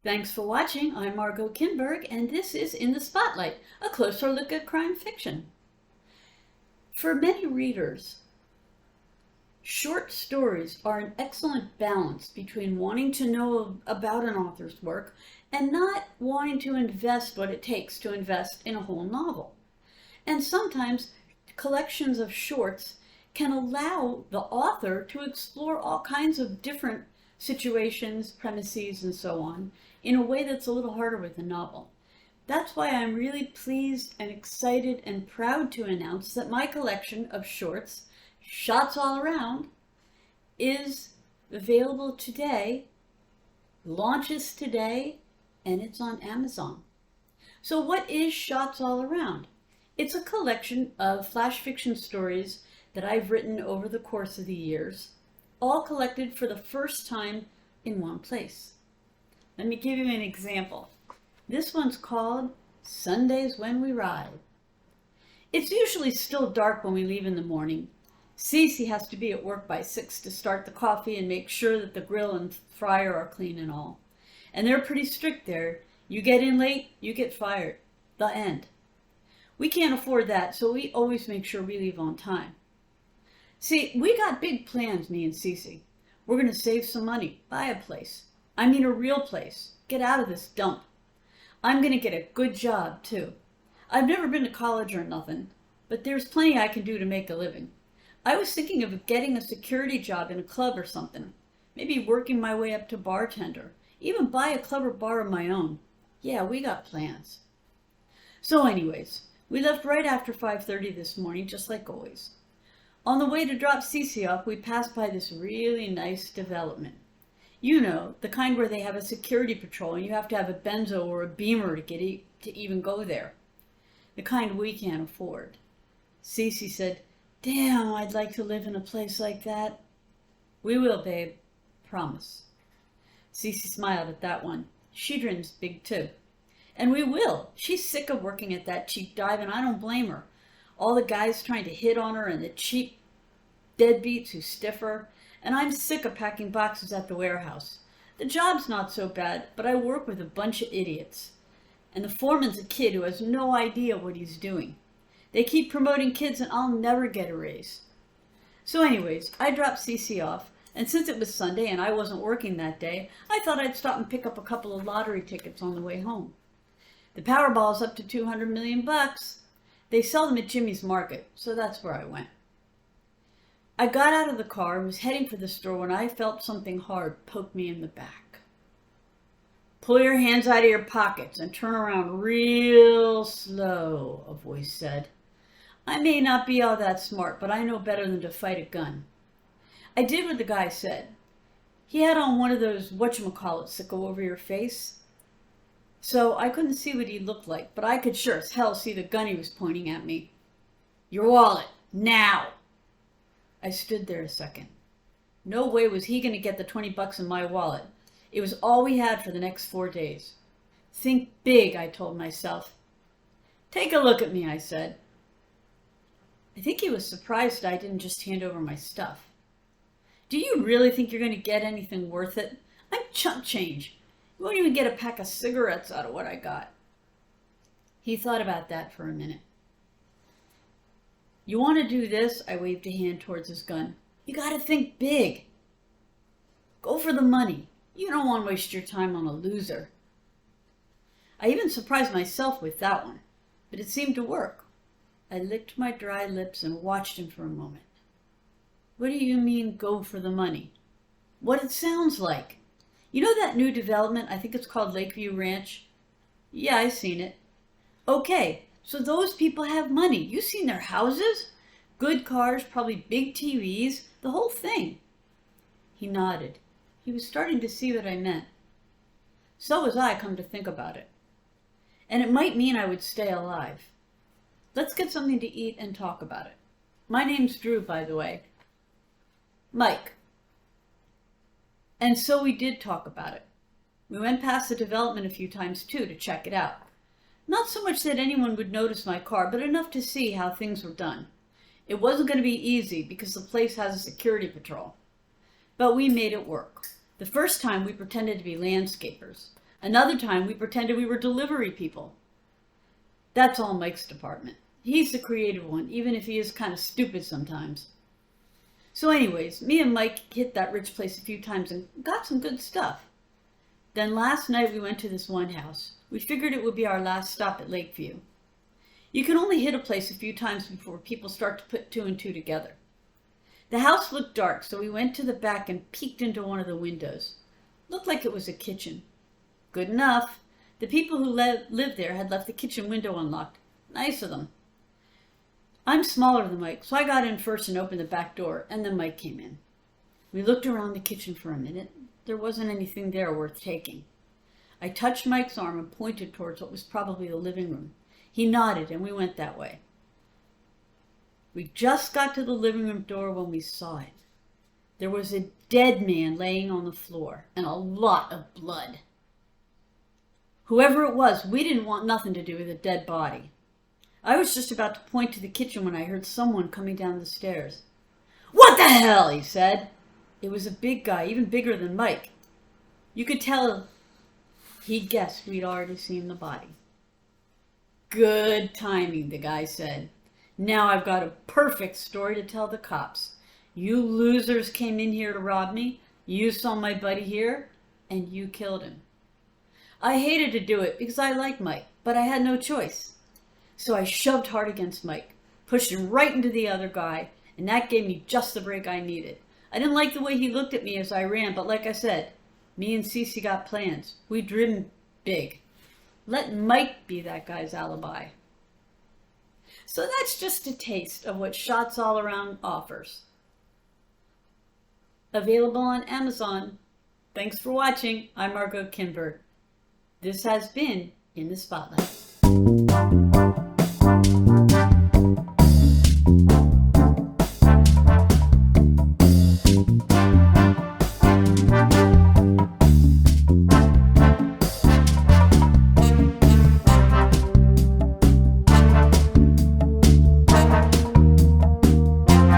Thanks for watching. I'm Margot Kinberg, and this is In the Spotlight, a closer look at crime fiction. For many readers, short stories are an excellent balance between wanting to know about an author's work and not wanting to invest what it takes to invest in a whole novel. And sometimes collections of shorts can allow the author to explore all kinds of different situations, premises, and so on in a way that's a little harder with a novel. That's why I'm really pleased and excited and proud to announce that my collection of shorts, Shots All Around, is available today, launches today, and it's on Amazon. So what is Shots All Around? It's a collection of flash fiction stories that I've written over the course of the years, all collected for the first time in one place. Let me give you an example. This one's called Sundays When We Ride. It's usually still dark when we leave in the morning. Cece has to be at work by 6 to start the coffee and make sure that the grill and fryer are clean and all. And they're pretty strict there. You get in late, you get fired. The end. We can't afford that, so we always make sure we leave on time. See, we got big plans, me and Cece. We're going to save some money, buy a place. I mean a real place. Get out of this dump. I'm going to get a good job, too. I've never been to college or nothing, but there's plenty I can do to make a living. I was thinking of getting a security job in a club or something. Maybe working my way up to bartender. Even buy a clever bar of my own. Yeah, we got plans. So anyways, we left right after 5:30 this morning, just like always. On the way to drop Cece off, we passed by this really nice development. You know, the kind where they have a security patrol and you have to have a Benzo or a Beamer to even go there. The kind we can't afford. Cece said, "Damn, I'd like to live in a place like that." "We will, babe. Promise." Cece smiled at that one. She dreams big too. And we will. She's sick of working at that cheap dive, and I don't blame her. All the guys trying to hit on her and the cheap deadbeats who stiff her. And I'm sick of packing boxes at the warehouse. The job's not so bad, but I work with a bunch of idiots. And the foreman's a kid who has no idea what he's doing. They keep promoting kids and I'll never get a raise. So anyways, I dropped Cece off, and since it was Sunday and I wasn't working that day, I thought I'd stop and pick up a couple of lottery tickets on the way home. The Powerball's up to 200 million bucks. They sell them at Jimmy's Market, so that's where I went. I got out of the car and was heading for the store when I felt something hard poke me in the back. "Pull your hands out of your pockets and turn around real slow," a voice said. I may not be all that smart, but I know better than to fight a gun. I did what the guy said. He had on one of those whatchamacallits that go over your face. So I couldn't see what he looked like, but I could sure as hell see the gun he was pointing at me. "Your wallet, now!" I stood there a second. No way was he going to get the 20 bucks in my wallet. It was all we had for the next 4 days. Think big, I told myself. "Take a look at me," I said. I think he was surprised that I didn't just hand over my stuff. "Do you really think you're going to get anything worth it? I'm chump change. You won't even get a pack of cigarettes out of what I got." He thought about that for a minute. "You want to do this?" I waved a hand towards his gun. "You got to think big. Go for the money. You don't want to waste your time on a loser." I even surprised myself with that one, but it seemed to work. I licked my dry lips and watched him for a moment. "What do you mean, go for the money?" "What it sounds like. You know that new development, I think it's called Lakeview Ranch?" "Yeah, I seen it." "Okay. So those people have money. You seen their houses? Good cars, probably big TVs, the whole thing." He nodded. He was starting to see what I meant. So was I, come to think about it. And it might mean I would stay alive. Let's get something to eat and talk about it. My name's Drew, by the way. Mike. And so we did talk about it. We went past the development a few times too to check it out. Not so much that anyone would notice my car, but enough to see how things were done. It wasn't going to be easy because the place has a security patrol. But we made it work. The first time we pretended to be landscapers. Another time, we pretended we were delivery people. That's all Mike's department. He's the creative one, even if he is kind of stupid sometimes. So anyways, me and Mike hit that rich place a few times and got some good stuff. Then last night we went to this one house. We figured it would be our last stop at Lakeview. You can only hit a place a few times before people start to put two and two together. The house looked dark, so we went to the back and peeked into one of the windows. Looked like it was a kitchen. Good enough. The people who lived there had left the kitchen window unlocked. Nice of them. I'm smaller than Mike, so I got in first and opened the back door, and then Mike came in. We looked around the kitchen for a minute. There wasn't anything there worth taking. I touched Mike's arm and pointed towards what was probably the living room. He nodded, and we went that way. We just got to the living room door when we saw it. There was a dead man laying on the floor, and a lot of blood. Whoever it was, we didn't want nothing to do with a dead body. I was just about to point to the kitchen when I heard someone coming down the stairs. "What the hell?" he said. It was a big guy, even bigger than Mike. You could tell he guessed we'd already seen the body. "Good timing," the guy said. "Now I've got a perfect story to tell the cops. You losers came in here to rob me, you saw my buddy here, and you killed him." I hated to do it because I like Mike, but I had no choice. So I shoved hard against Mike, pushed him right into the other guy, and that gave me just the break I needed. I didn't like the way he looked at me as I ran, but like I said, me and Cece got plans. We dreamed big. Let Mike be that guy's alibi. So that's just a taste of what Shots All Around offers. Available on Amazon. Thanks for watching. I'm Margot Kinberg. This has been In the Spotlight.